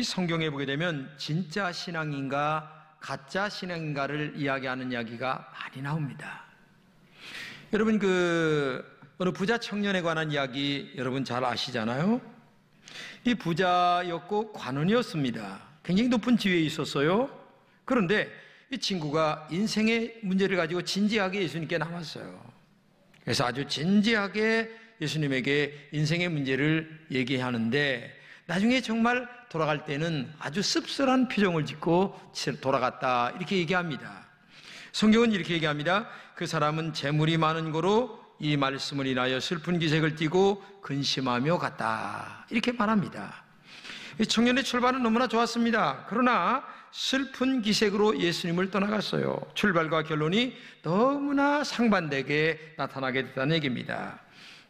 이 성경에 보게 되면 진짜 신앙인가 가짜 신앙인가를 이야기하는 이야기가 많이 나옵니다. 여러분 어느 부자 청년에 관한 이야기 여러분 잘 아시잖아요. 이 부자였고 관원이었습니다. 굉장히 높은 지위에 있었어요. 그런데 이 친구가 인생의 문제를 가지고 진지하게 예수님께 나왔어요. 그래서 아주 진지하게 예수님에게 인생의 문제를 얘기하는데 나중에 정말 돌아갈 때는 아주 씁쓸한 표정을 짓고 돌아갔다, 이렇게 얘기합니다. 성경은 이렇게 얘기합니다. 그 사람은 재물이 많은 거로 이 말씀을 인하여 슬픈 기색을 띠고 근심하며 갔다, 이렇게 말합니다. 이 청년의 출발은 너무나 좋았습니다. 그러나 슬픈 기색으로 예수님을 떠나갔어요. 출발과 결론이 너무나 상반되게 나타나게 됐다는 얘기입니다.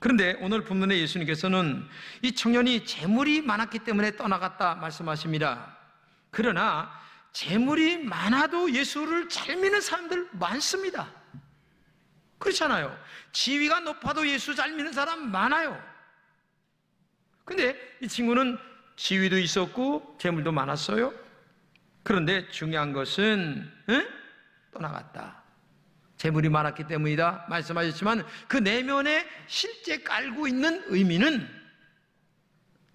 그런데 오늘 본문에 예수님께서는 이 청년이 재물이 많았기 때문에 떠나갔다 말씀하십니다. 그러나 재물이 많아도 예수를 잘 믿는 사람들 많습니다. 그렇잖아요. 지위가 높아도 예수 잘 믿는 사람 많아요. 근데 이 친구는 지위도 있었고 재물도 많았어요. 그런데 중요한 것은 떠나갔다. 재물이 많았기 때문이다 말씀하셨지만 그 내면에 실제 깔고 있는 의미는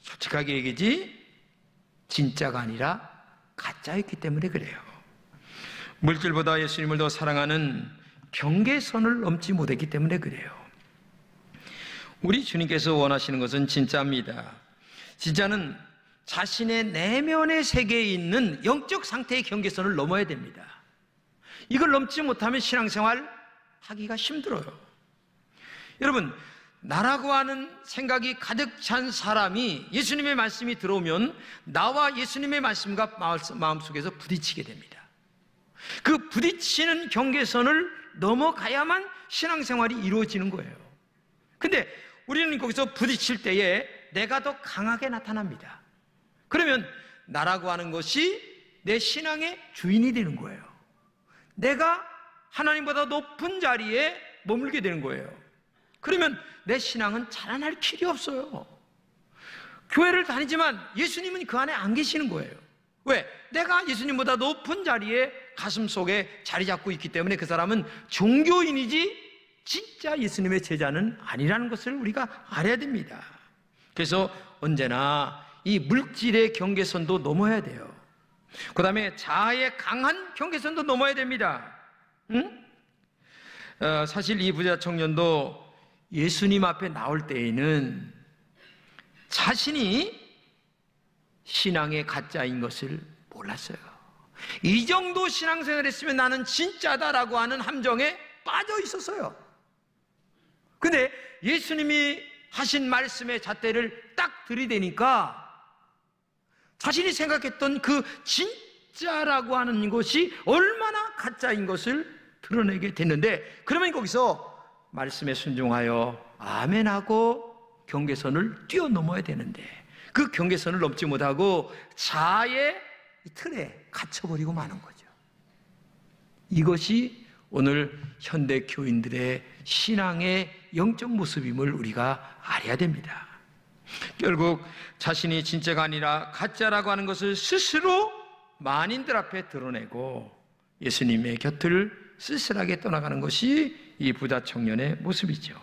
솔직하게 얘기지 진짜가 아니라 가짜였기 때문에 그래요. 물질보다 예수님을 더 사랑하는 경계선을 넘지 못했기 때문에 그래요. 우리 주님께서 원하시는 것은 진짜입니다. 진짜는 자신의 내면의 세계에 있는 영적 상태의 경계선을 넘어야 됩니다. 이걸 넘지 못하면 신앙생활 하기가 힘들어요. 여러분, 나라고 하는 생각이 가득 찬 사람이 예수님의 말씀이 들어오면 나와 예수님의 말씀과 마음속에서 부딪히게 됩니다. 그 부딪히는 경계선을 넘어가야만 신앙생활이 이루어지는 거예요. 근데 우리는 거기서 부딪힐 때에 내가 더 강하게 나타납니다. 그러면 나라고 하는 것이 내 신앙의 주인이 되는 거예요. 내가 하나님보다 높은 자리에 머물게 되는 거예요. 그러면 내 신앙은 자라날 길이 없어요. 교회를 다니지만 예수님은 그 안에 안 계시는 거예요. 왜? 내가 예수님보다 높은 자리에 가슴 속에 자리 잡고 있기 때문에 그 사람은 종교인이지 진짜 예수님의 제자는 아니라는 것을 우리가 알아야 됩니다. 그래서 언제나 이 물질의 경계선도 넘어야 돼요. 그 다음에 자아의 강한 경계선도 넘어야 됩니다. 사실 이 부자 청년도 예수님 앞에 나올 때에는 자신이 신앙의 가짜인 것을 몰랐어요. 이 정도 신앙생활을 했으면 나는 진짜다라고 하는 함정에 빠져 있었어요. 근데 예수님이 하신 말씀의 잣대를 딱 들이대니까 자신이 생각했던 그 진짜라고 하는 것이 얼마나 가짜인 것을 드러내게 됐는데, 그러면 거기서 말씀에 순종하여 아멘하고 경계선을 뛰어넘어야 되는데 그 경계선을 넘지 못하고 자아의 틀에 갇혀버리고 마는 거죠. 이것이 오늘 현대 교인들의 신앙의 영적 모습임을 우리가 알아야 됩니다. 결국 자신이 진짜가 아니라 가짜라고 하는 것을 스스로 만인들 앞에 드러내고 예수님의 곁을 쓸쓸하게 떠나가는 것이 이 부자 청년의 모습이죠.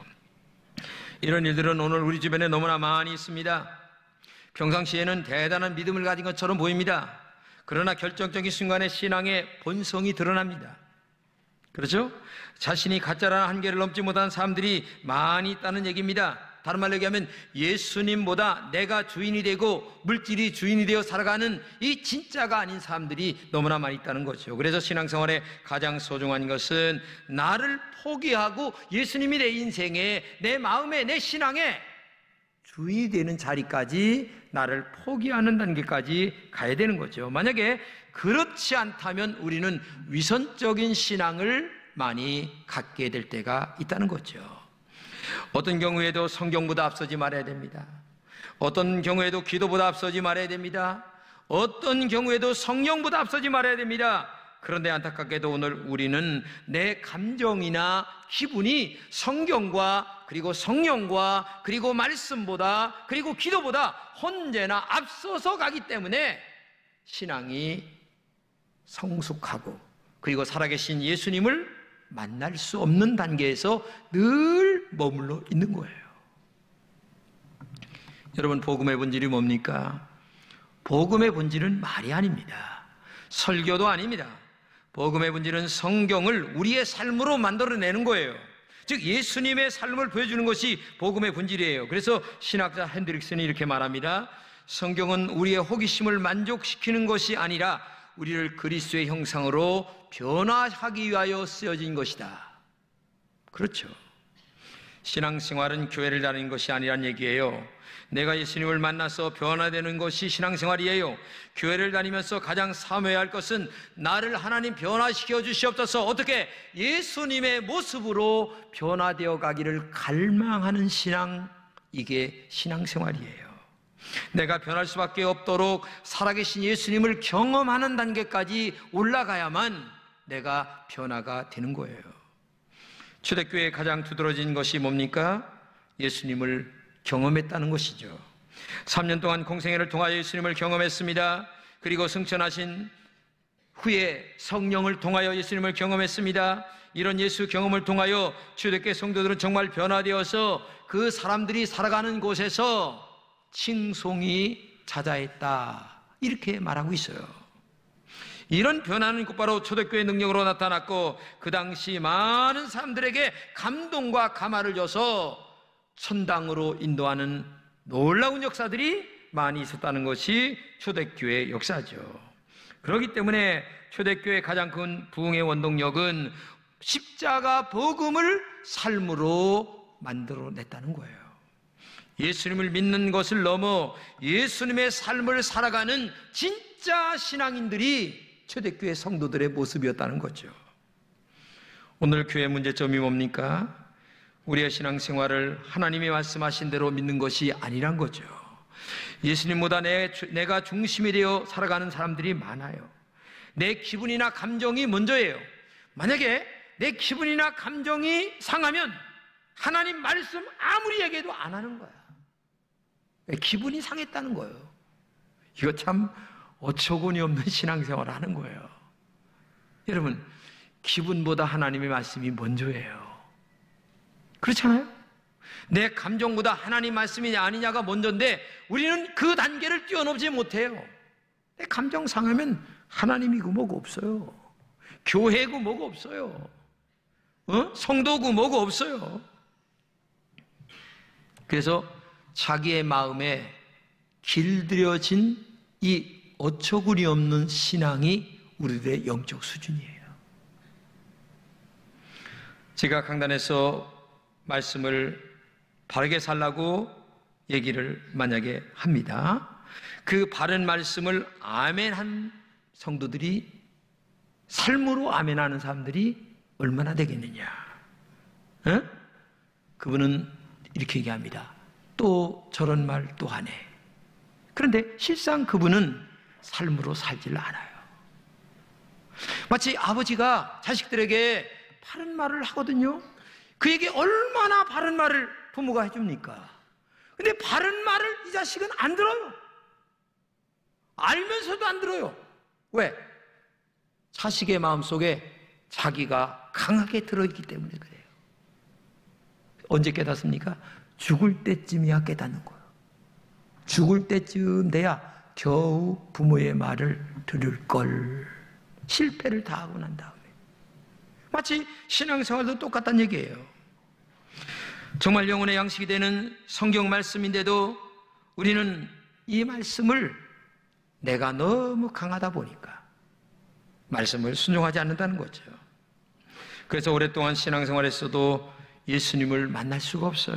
이런 일들은 오늘 우리 주변에 너무나 많이 있습니다. 평상시에는 대단한 믿음을 가진 것처럼 보입니다. 그러나 결정적인 순간에 신앙의 본성이 드러납니다. 그렇죠? 자신이 가짜라는 한계를 넘지 못한 사람들이 많이 있다는 얘기입니다. 다른 말로 얘기하면 예수님보다 내가 주인이 되고 물질이 주인이 되어 살아가는 이 진짜가 아닌 사람들이 너무나 많이 있다는 거죠. 그래서 신앙생활에 가장 소중한 것은 나를 포기하고 예수님이 내 인생에, 내 마음에, 내 신앙에 주인이 되는 자리까지 나를 포기하는 단계까지 가야 되는 거죠. 만약에 그렇지 않다면 우리는 위선적인 신앙을 많이 갖게 될 때가 있다는 거죠. 어떤 경우에도 성경보다 앞서지 말아야 됩니다. 어떤 경우에도 기도보다 앞서지 말아야 됩니다. 어떤 경우에도 성령보다 앞서지 말아야 됩니다. 그런데 안타깝게도 오늘 우리는 내 감정이나 기분이 성경과 그리고 성령과 그리고 말씀보다 그리고 기도보다 언제나 앞서서 가기 때문에 신앙이 성숙하고 그리고 살아계신 예수님을 만날 수 없는 단계에서 늘 머물러 있는 거예요. 여러분, 복음의 본질이 뭡니까? 복음의 본질은 말이 아닙니다. 설교도 아닙니다. 복음의 본질은 성경을 우리의 삶으로 만들어내는 거예요. 즉 예수님의 삶을 보여주는 것이 복음의 본질이에요. 그래서 신학자 핸드릭슨이 이렇게 말합니다. 성경은 우리의 호기심을 만족시키는 것이 아니라 우리를 그리스도의 형상으로 변화하기 위하여 쓰여진 것이다. 그렇죠. 신앙생활은 교회를 다니는 것이 아니란 얘기예요. 내가 예수님을 만나서 변화되는 것이 신앙생활이에요. 교회를 다니면서 가장 사모해야 할 것은 나를 하나님 변화시켜 주시옵소서. 어떻게? 예수님의 모습으로 변화되어 가기를 갈망하는 신앙, 이게 신앙생활이에요. 내가 변할 수밖에 없도록 살아계신 예수님을 경험하는 단계까지 올라가야만 내가 변화가 되는 거예요. 초대교회의 가장 두드러진 것이 뭡니까? 예수님을 경험했다는 것이죠. 3년 동안 공생애를 통하여 예수님을 경험했습니다. 그리고 승천하신 후에 성령을 통하여 예수님을 경험했습니다. 이런 예수 경험을 통하여 초대교회 성도들은 정말 변화되어서 그 사람들이 살아가는 곳에서 칭송이 자자했다, 이렇게 말하고 있어요. 이런 변화는 곧바로 초대교회의 능력으로 나타났고 그 당시 많은 사람들에게 감동과 감화를 줘서 천당으로 인도하는 놀라운 역사들이 많이 있었다는 것이 초대교회의 역사죠. 그렇기 때문에 초대교회의 가장 큰 부흥의 원동력은 십자가 복음을 삶으로 만들어냈다는 거예요. 예수님을 믿는 것을 넘어 예수님의 삶을 살아가는 진짜 신앙인들이 초대교회 성도들의 모습이었다는 거죠. 오늘 교회 문제점이 뭡니까? 우리의 신앙생활을 하나님이 말씀하신 대로 믿는 것이 아니란 거죠. 예수님보다 내가 중심이 되어 살아가는 사람들이 많아요. 내 기분이나 감정이 먼저예요. 만약에 내 기분이나 감정이 상하면 하나님 말씀 아무리 얘기해도 안 하는 거야. 기분이 상했다는 거예요. 이거 참 어처구니 없는 신앙생활을 하는 거예요. 여러분, 기분보다 하나님의 말씀이 먼저예요. 그렇잖아요? 내 감정보다 하나님 말씀이냐 아니냐가 먼저인데 우리는 그 단계를 뛰어넘지 못해요. 내 감정 상하면 하나님이고 뭐고 없어요. 교회고 뭐고 없어요. 성도고 뭐고 없어요. 그래서 자기의 마음에 길들여진 이 어처구니 없는 신앙이 우리들의 영적 수준이에요. 제가 강단에서 말씀을 바르게 살라고 얘기를 만약에 합니다. 그 바른 말씀을 아멘한 성도들이, 삶으로 아멘하는 사람들이 얼마나 되겠느냐. 그분은 이렇게 얘기합니다. 또 저런 말 또 하네. 그런데 실상 그분은 삶으로 살질 않아요. 마치 아버지가 자식들에게 바른 말을 하거든요. 그에게 얼마나 바른 말을 부모가 해줍니까? 근데 바른 말을 이 자식은 안 들어요. 알면서도 안 들어요. 왜? 자식의 마음속에 자기가 강하게 들어있기 때문에 그래요. 언제 깨닫습니까? 죽을 때쯤이야 깨닫는 거예요. 죽을 때쯤 돼야 겨우 부모의 말을 들을 걸. 실패를 다 하고 난 다음에. 마치 신앙생활도 똑같다는 얘기예요. 정말 영혼의 양식이 되는 성경 말씀인데도 우리는 이 말씀을 내가 너무 강하다 보니까 말씀을 순종하지 않는다는 거죠. 그래서 오랫동안 신앙생활에서도 예수님을 만날 수가 없어요.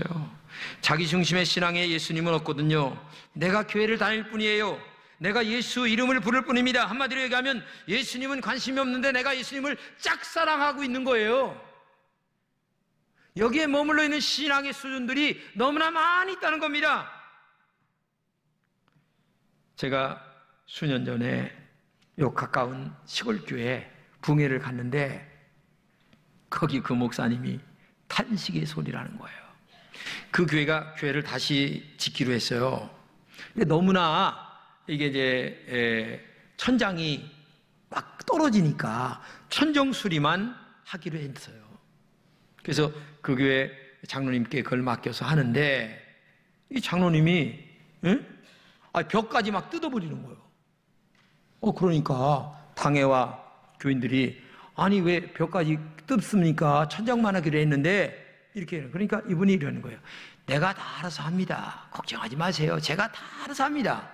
자기 중심의 신앙에 예수님은 없거든요. 내가 교회를 다닐 뿐이에요. 내가 예수 이름을 부를 뿐입니다. 한마디로 얘기하면 예수님은 관심이 없는데 내가 예수님을 짝사랑하고 있는 거예요. 여기에 머물러 있는 신앙의 수준들이 너무나 많이 있다는 겁니다. 제가 수년 전에 요 가까운 시골교회에 붕해를 갔는데 거기 그 목사님이 탄식의 소리를 하는 거예요. 그 교회를 다시 짓기로 했어요. 근데 너무나 이게 이제 천장이 막 떨어지니까 천정 수리만 하기로 했어요. 그래서 그 교회 장로님께 그걸 맡겨서 하는데 이 장로님이 벽까지 막 뜯어버리는 거예요. 그러니까 당회와 교인들이 아니 왜 벽까지 뜯습니까? 천장만 하기로 했는데 이렇게 그러니까 이분이 이러는 거예요. 내가 다 알아서 합니다. 걱정하지 마세요. 제가 다 알아서 합니다.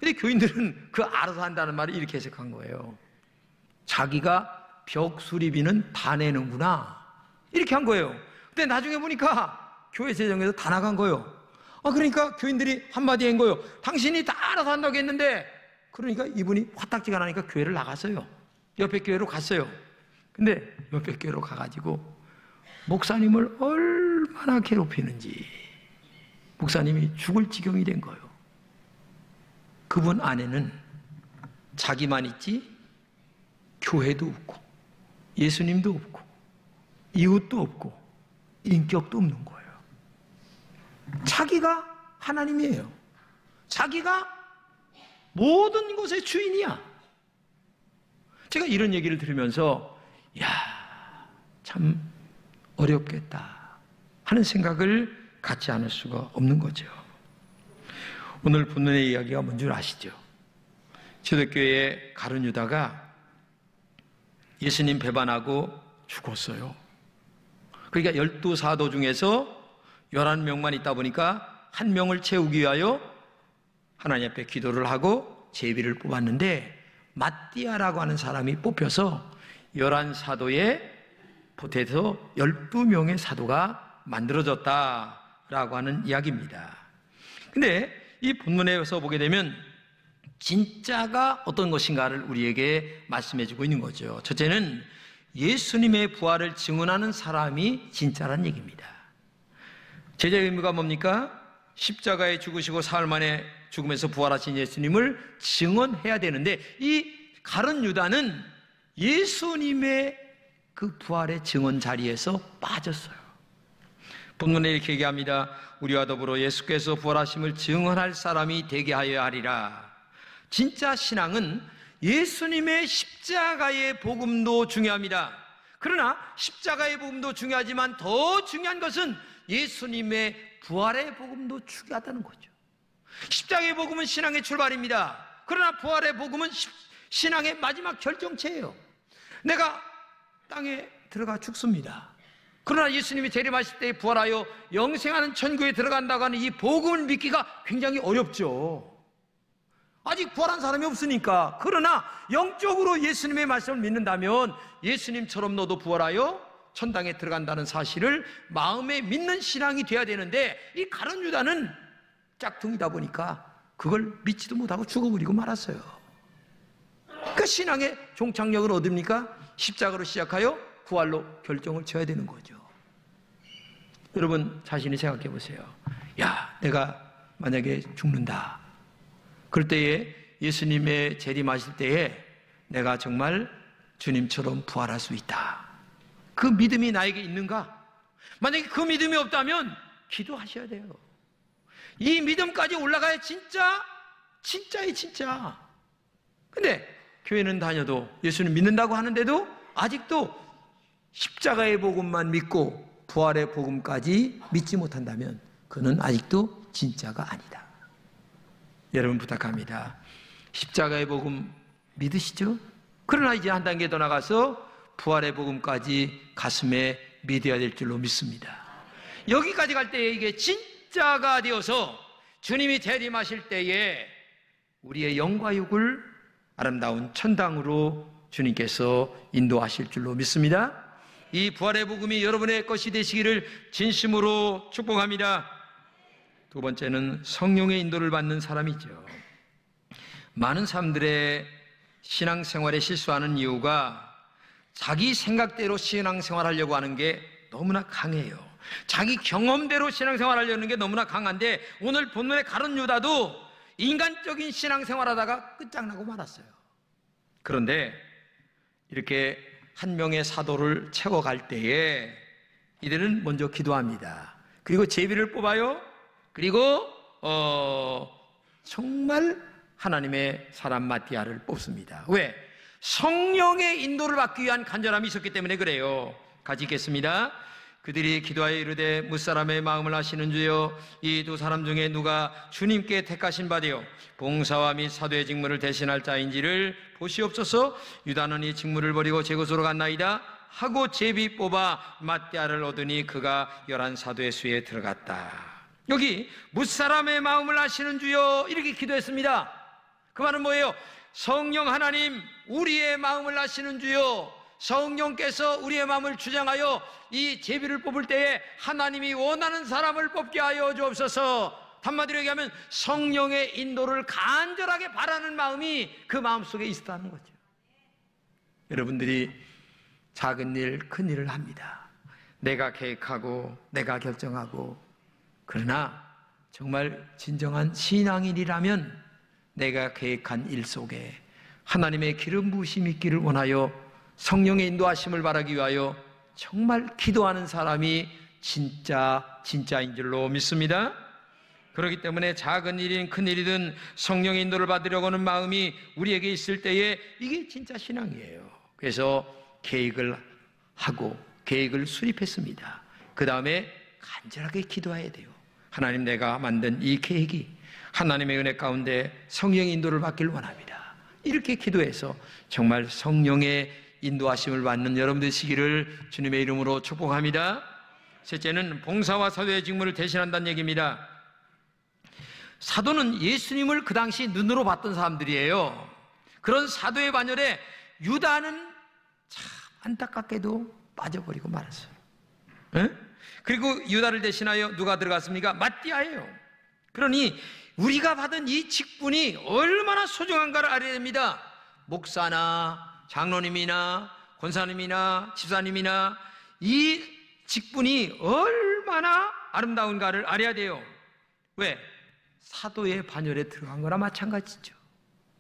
근데 교인들은 그 알아서 한다는 말을 이렇게 해석한 거예요. 자기가 벽 수리비는 다 내는구나. 이렇게 한 거예요. 근데 나중에 보니까 교회 재정에서 다 나간 거예요. 그러니까 교인들이 한마디 한 거예요. 당신이 다 알아서 한다고 했는데, 그러니까 이분이 화딱지가 나니까 교회를 나갔어요. 옆에 교회로 갔어요. 근데 옆에 교회로 가가지고 목사님을 얼마나 괴롭히는지 목사님이 죽을 지경이 된 거예요. 그분 안에는 자기만 있지 교회도 없고 예수님도 없고 이웃도 없고 인격도 없는 거예요. 자기가 하나님이에요. 자기가 모든 것의 주인이야. 제가 이런 얘기를 들으면서 참 어렵겠다 하는 생각을 갖지 않을 수가 없는 거죠. 오늘 본문의 이야기가 뭔 줄 아시죠? 초대교회의 가룟 유다가 예수님 배반하고 죽었어요. 그러니까 12사도 중에서 11명만 있다 보니까 한 명을 채우기 위하여 하나님 앞에 기도를 하고 제비를 뽑았는데 마띠아라고 하는 사람이 뽑혀서 11사도에 보태서 12명의 사도가 만들어졌다라고 하는 이야기입니다. 근데 이 본문에서 보게 되면 진짜가 어떤 것인가를 우리에게 말씀해 주고 있는 거죠. 첫째는 예수님의 부활을 증언하는 사람이 진짜란 얘기입니다. 제자의 의무가 뭡니까? 십자가에 죽으시고 사흘 만에 죽음에서 부활하신 예수님을 증언해야 되는데 이 가룟 유다는 예수님의 그 부활의 증언 자리에서 빠졌어요. 본문에 이렇게 얘기합니다. 우리와 더불어 예수께서 부활하심을 증언할 사람이 되게 하여야 하리라. 진짜 신앙은 예수님의 십자가의 복음도 중요합니다. 그러나 십자가의 복음도 중요하지만 더 중요한 것은 예수님의 부활의 복음도 중요하다는 거죠. 십자가의 복음은 신앙의 출발입니다. 그러나 부활의 복음은 신앙의 마지막 결정체예요. 내가 땅에 들어가 죽습니다. 그러나 예수님이 재림하실 때 부활하여 영생하는 천국에 들어간다고 하는 이 복음을 믿기가 굉장히 어렵죠. 아직 부활한 사람이 없으니까. 그러나 영적으로 예수님의 말씀을 믿는다면 예수님처럼 너도 부활하여 천당에 들어간다는 사실을 마음에 믿는 신앙이 돼야 되는데 이 가룟 유다는 짝퉁이다 보니까 그걸 믿지도 못하고 죽어버리고 말았어요. 그 신앙의 종착역은 어딥니까? 십자가로 시작하여 부활로 결정을 쳐야 되는 거죠. 여러분 자신이 생각해 보세요. 내가 만약에 죽는다. 그럴 때에 예수님의 재림하실 때에 내가 정말 주님처럼 부활할 수 있다. 그 믿음이 나에게 있는가? 만약에 그 믿음이 없다면 기도하셔야 돼요. 이 믿음까지 올라가야 진짜의 진짜. 근데 교회는 다녀도 예수님 믿는다고 하는데도 아직도 십자가의 복음만 믿고 부활의 복음까지 믿지 못한다면 그는 아직도 진짜가 아니다. 여러분 부탁합니다. 십자가의 복음 믿으시죠? 그러나 이제 한 단계 더 나가서 부활의 복음까지 가슴에 믿어야 될 줄로 믿습니다. 여기까지 갈 때에 이게 진짜가 되어서 주님이 재림하실 때에 우리의 영과 육을 아름다운 천당으로 주님께서 인도하실 줄로 믿습니다. 이 부활의 복음이 여러분의 것이 되시기를 진심으로 축복합니다. 두 번째는 성령의 인도를 받는 사람이죠. 많은 사람들의 신앙생활에 실수하는 이유가 자기 생각대로 신앙생활하려고 하는 게 너무나 강해요. 자기 경험대로 신앙생활하려는 게 너무나 강한데 오늘 본문의 가룟 유다도 인간적인 신앙생활하다가 끝장나고 말았어요. 그런데 이렇게 한 명의 사도를 채워갈 때에 이들은 먼저 기도합니다. 그리고 제비를 뽑아요. 그리고 정말 하나님의 사람 마띠아를 뽑습니다. 왜? 성령의 인도를 받기 위한 간절함이 있었기 때문에 그래요. 같이 읽겠습니다. 그들이 기도하여 이르되 무사람의 마음을 아시는 주여, 이 두 사람 중에 누가 주님께 택하신 바 되어 봉사와 및 사도의 직무를 대신할 자인지를 보시옵소서. 유다는 이 직무를 버리고 제 곳으로 갔나이다 하고 제비 뽑아 마띠아를 얻으니 그가 11 사도의 수에 들어갔다. 여기 무사람의 마음을 아시는 주여 이렇게 기도했습니다. 그 말은 뭐예요? 성령 하나님, 우리의 마음을 아시는 주여, 성령께서 우리의 마음을 주장하여 이 제비를 뽑을 때에 하나님이 원하는 사람을 뽑게 하여 주옵소서. 한마디로 얘기하면 성령의 인도를 간절하게 바라는 마음이 그 마음속에 있었다는 거죠. 여러분들이 작은 일, 큰 일을 합니다. 내가 계획하고 내가 결정하고, 그러나 정말 진정한 신앙인이라면 내가 계획한 일 속에 하나님의 기름 부으심이 있기를 원하여 성령의 인도하심을 바라기 위하여 정말 기도하는 사람이 진짜인 줄로 믿습니다. 그렇기 때문에 작은 일이든 큰 일이든 성령의 인도를 받으려고 하는 마음이 우리에게 있을 때에 이게 진짜 신앙이에요. 그래서 계획을 하고 계획을 수립했습니다. 그 다음에 간절하게 기도해야 돼요. 하나님, 내가 만든 이 계획이 하나님의 은혜 가운데 성령의 인도를 받기를 원합니다. 이렇게 기도해서 정말 성령의 인도하심을 받는 여러분 되시기를 주님의 이름으로 축복합니다. 셋째는 봉사와 사도의 직무를 대신한다는 얘기입니다. 사도는 예수님을 그 당시 눈으로 봤던 사람들이에요. 그런 사도의 반열에 유다는 참 안타깝게도 빠져버리고 말았어요. 에? 그리고 유다를 대신하여 누가 들어갔습니까? 마띠아예요. 그러니 우리가 받은 이 직분이 얼마나 소중한가를 알아야 됩니다. 목사나 장로님이나 권사님이나 집사님이나 이 직분이 얼마나 아름다운가를 알아야 돼요. 왜? 사도의 반열에 들어간 거나 마찬가지죠.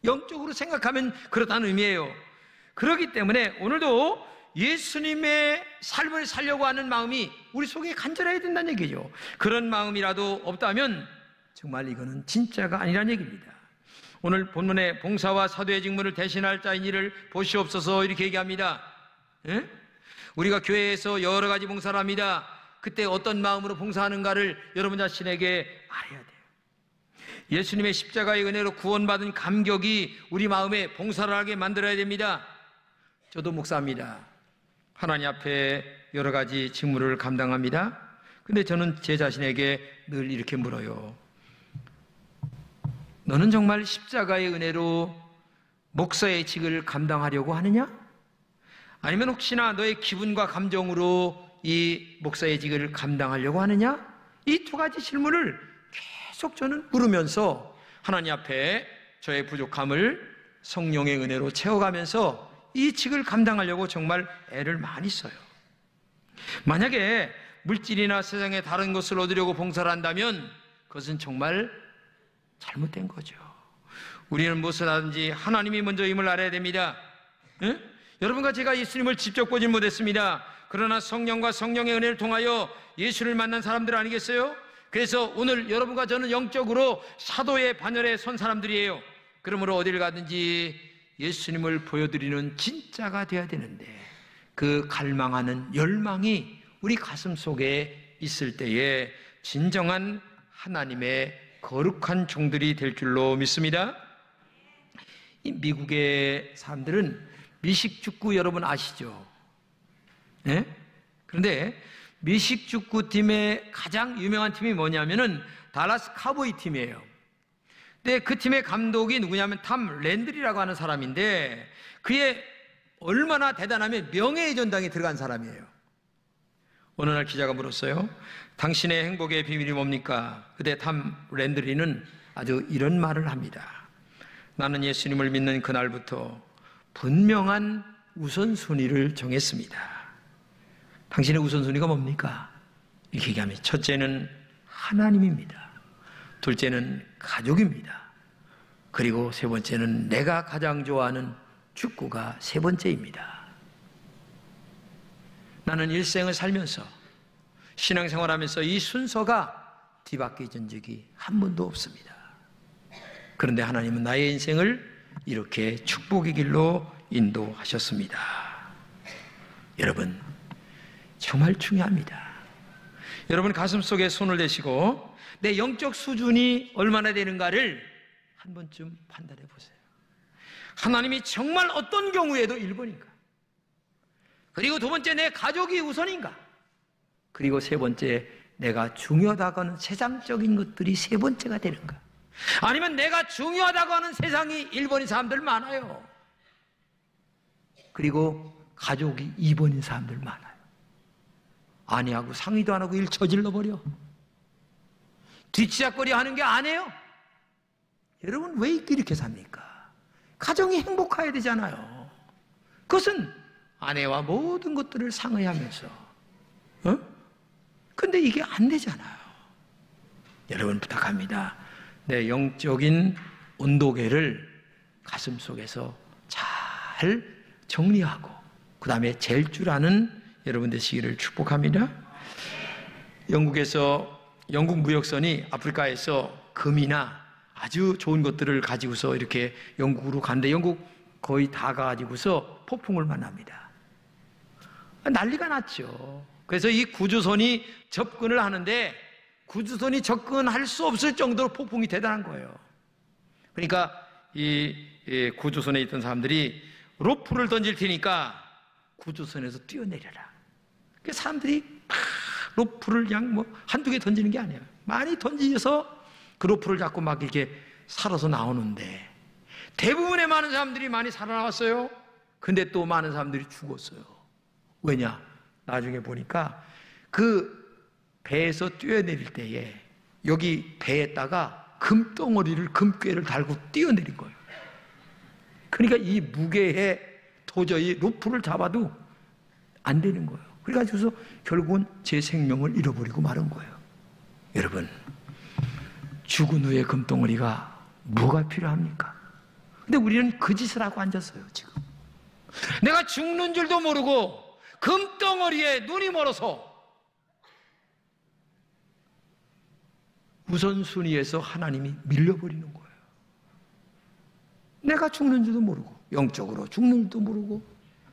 영적으로 생각하면 그렇다는 의미예요. 그렇기 때문에 오늘도 예수님의 삶을 살려고 하는 마음이 우리 속에 간절해야 된다는 얘기죠. 그런 마음이라도 없다면 정말 이거는 진짜가 아니라는 얘기입니다. 오늘 본문에 봉사와 사도의 직무를 대신할 자인 이를 보시옵소서 이렇게 얘기합니다. 예? 우리가 교회에서 여러 가지 봉사를 합니다. 그때 어떤 마음으로 봉사하는가를 여러분 자신에게 알아야 돼요. 예수님의 십자가의 은혜로 구원받은 감격이 우리 마음에 봉사를 하게 만들어야 됩니다. 저도 목사입니다. 하나님 앞에 여러 가지 직무를 감당합니다. 근데 저는 제 자신에게 늘 이렇게 물어요. 너는 정말 십자가의 은혜로 목사의 직을 감당하려고 하느냐? 아니면 혹시나 너의 기분과 감정으로 이 목사의 직을 감당하려고 하느냐? 이 두 가지 질문을 계속 저는 물으면서 하나님 앞에 저의 부족함을 성령의 은혜로 채워가면서 이 직을 감당하려고 정말 애를 많이 써요. 만약에 물질이나 세상의 다른 것을 얻으려고 봉사를 한다면 그것은 정말 잘못된 거죠. 우리는 무엇을 하든지 하나님이 먼저임을 알아야 됩니다. 응? 여러분과 제가 예수님을 직접 보진 못했습니다. 그러나 성령과 성령의 은혜를 통하여 예수를 만난 사람들 아니겠어요? 그래서 오늘 여러분과 저는 영적으로 사도의 반열에 선 사람들이에요. 그러므로 어딜 가든지 예수님을 보여드리는 진짜가 되어야 되는데 그 갈망하는 열망이 우리 가슴 속에 있을 때에 진정한 하나님의 거룩한 종들이 될 줄로 믿습니다. 이 미국의 사람들은 미식축구 여러분 아시죠? 네? 그런데 미식축구팀의 가장 유명한 팀이 뭐냐면은 달라스 카우보이 팀이에요. 근데 그 팀의 감독이 누구냐면 탐 랜드리라고 하는 사람인데 그의 얼마나 대단하면 명예의 전당에 들어간 사람이에요. 어느 날 기자가 물었어요. 당신의 행복의 비밀이 뭡니까? 그때 탐 랜드리는 아주 이런 말을 합니다. 나는 예수님을 믿는 그날부터 분명한 우선순위를 정했습니다. 당신의 우선순위가 뭡니까? 이렇게 얘기하면 첫째는 하나님입니다. 둘째는 가족입니다. 그리고 세 번째는 내가 가장 좋아하는 축구가 세 번째입니다. 나는 일생을 살면서 신앙생활하면서 이 순서가 뒤바뀌어진 적이 한 번도 없습니다. 그런데 하나님은 나의 인생을 이렇게 축복의 길로 인도하셨습니다. 여러분, 정말 중요합니다. 여러분 가슴속에 손을 대시고 내 영적 수준이 얼마나 되는가를 한 번쯤 판단해 보세요. 하나님이 정말 어떤 경우에도 1번인가? 그리고 두 번째, 내 가족이 우선인가? 그리고 세 번째, 내가 중요하다고 하는 세상적인 것들이 세 번째가 되는가? 아니면 내가 중요하다고 하는 세상이 1번인 사람들 많아요. 그리고 가족이 2번인 사람들 많아요. 아내하고 상의도 안 하고 일 저질러 버려. 뒤치작거리 하는 게 아내요. 여러분 왜 이렇게 삽니까? 가정이 행복해야 되잖아요. 그것은 아내와 모든 것들을 상의하면서 근데 이게 안 되잖아요. 여러분 부탁합니다. 내 영적인 온도계를 가슴속에서 잘 정리하고 그 다음에 잴 줄 아는 여러분 되시기를 축복합니다. 영국 무역선이 아프리카에서 금이나 아주 좋은 것들을 가지고서 이렇게 영국으로 가는데 영국 거의 다 가지고서 폭풍을 만납니다. 난리가 났죠. 그래서 이 구조선이 접근을 하는데 구조선이 접근할 수 없을 정도로 폭풍이 대단한 거예요. 그러니까 이 구조선에 있던 사람들이 로프를 던질 테니까 구조선에서 뛰어내려라. 그 사람들이 막 로프를 그냥 뭐 한두 개 던지는 게 아니에요. 많이 던지셔서 그 로프를 잡고 막 이렇게 살아서 나오는데 대부분의 많은 사람들이 많이 살아나왔어요. 근데 또 많은 사람들이 죽었어요. 왜냐? 나중에 보니까 그 배에서 뛰어내릴 때에 여기 배에다가 금덩어리를 금괴를 달고 뛰어내린 거예요. 그러니까 이 무게에 도저히 로프를 잡아도 안 되는 거예요. 그래가지고서 결국은 제 생명을 잃어버리고 마는 거예요. 여러분, 죽은 후에 금덩어리가 뭐가 필요합니까? 근데 우리는 그 짓을 하고 앉았어요. 지금 내가 죽는 줄도 모르고 금덩어리에 눈이 멀어서 우선순위에서 하나님이 밀려버리는 거예요. 내가 죽는 줄도 모르고 영적으로 죽는 줄도 모르고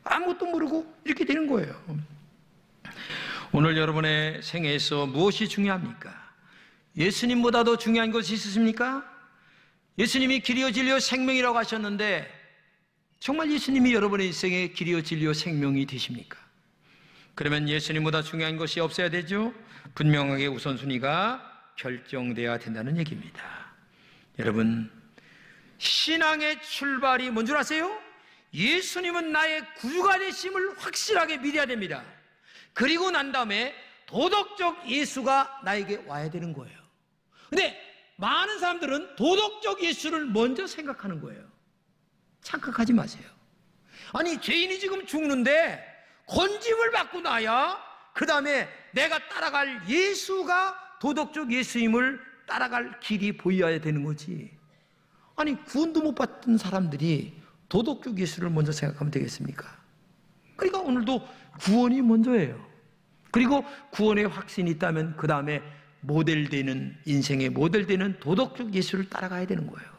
아무것도 모르고 이렇게 되는 거예요. 오늘 여러분의 생애에서 무엇이 중요합니까? 예수님보다도 중요한 것이 있으십니까? 예수님이 길이요 진리요 생명이라고 하셨는데 정말 예수님이 여러분의 인생의 길이요 진리요 생명이 되십니까? 그러면 예수님보다 중요한 것이 없어야 되죠? 분명하게 우선순위가 결정돼야 된다는 얘기입니다. 여러분, 신앙의 출발이 뭔 줄 아세요? 예수님은 나의 구주가 되심을 확실하게 믿어야 됩니다. 그리고 난 다음에 도덕적 예수가 나에게 와야 되는 거예요. 근데 많은 사람들은 도덕적 예수를 먼저 생각하는 거예요. 착각하지 마세요. 아니, 죄인이 지금 죽는데 건짐을 받고 나야 그 다음에 내가 따라갈 예수가 도덕적 예수임을 따라갈 길이 보여야 되는 거지. 아니, 구원도 못 받던 사람들이 도덕적 예수를 먼저 생각하면 되겠습니까? 그러니까 오늘도 구원이 먼저예요. 그리고 구원의 확신이 있다면 그 다음에 모델되는, 인생의 모델되는 도덕적 예수를 따라가야 되는 거예요.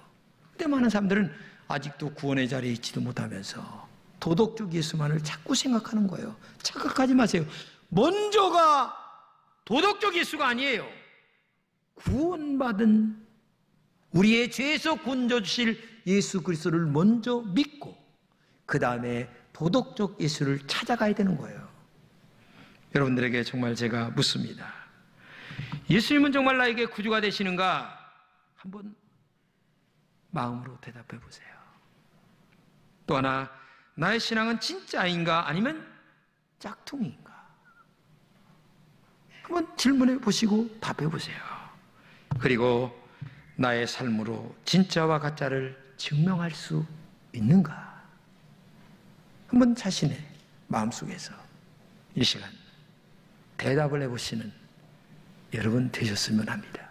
근데 많은 사람들은 아직도 구원의 자리에 있지도 못하면서 도덕적 예수만을 자꾸 생각하는 거예요. 착각하지 마세요. 먼저가 도덕적 예수가 아니에요. 구원받은 우리의 죄에서 구원해 주실 예수 그리스도를 먼저 믿고 그 다음에 도덕적 예수를 찾아가야 되는 거예요. 여러분들에게 정말 제가 묻습니다. 예수님은 정말 나에게 구주가 되시는가? 한번 마음으로 대답해 보세요. 또 하나, 나의 신앙은 진짜인가 아니면 짝퉁인가? 한번 질문해 보시고 답해 보세요. 그리고 나의 삶으로 진짜와 가짜를 증명할 수 있는가? 한번 자신의 마음속에서 이 시간 대답을 해보시는 여러분 되셨으면 합니다.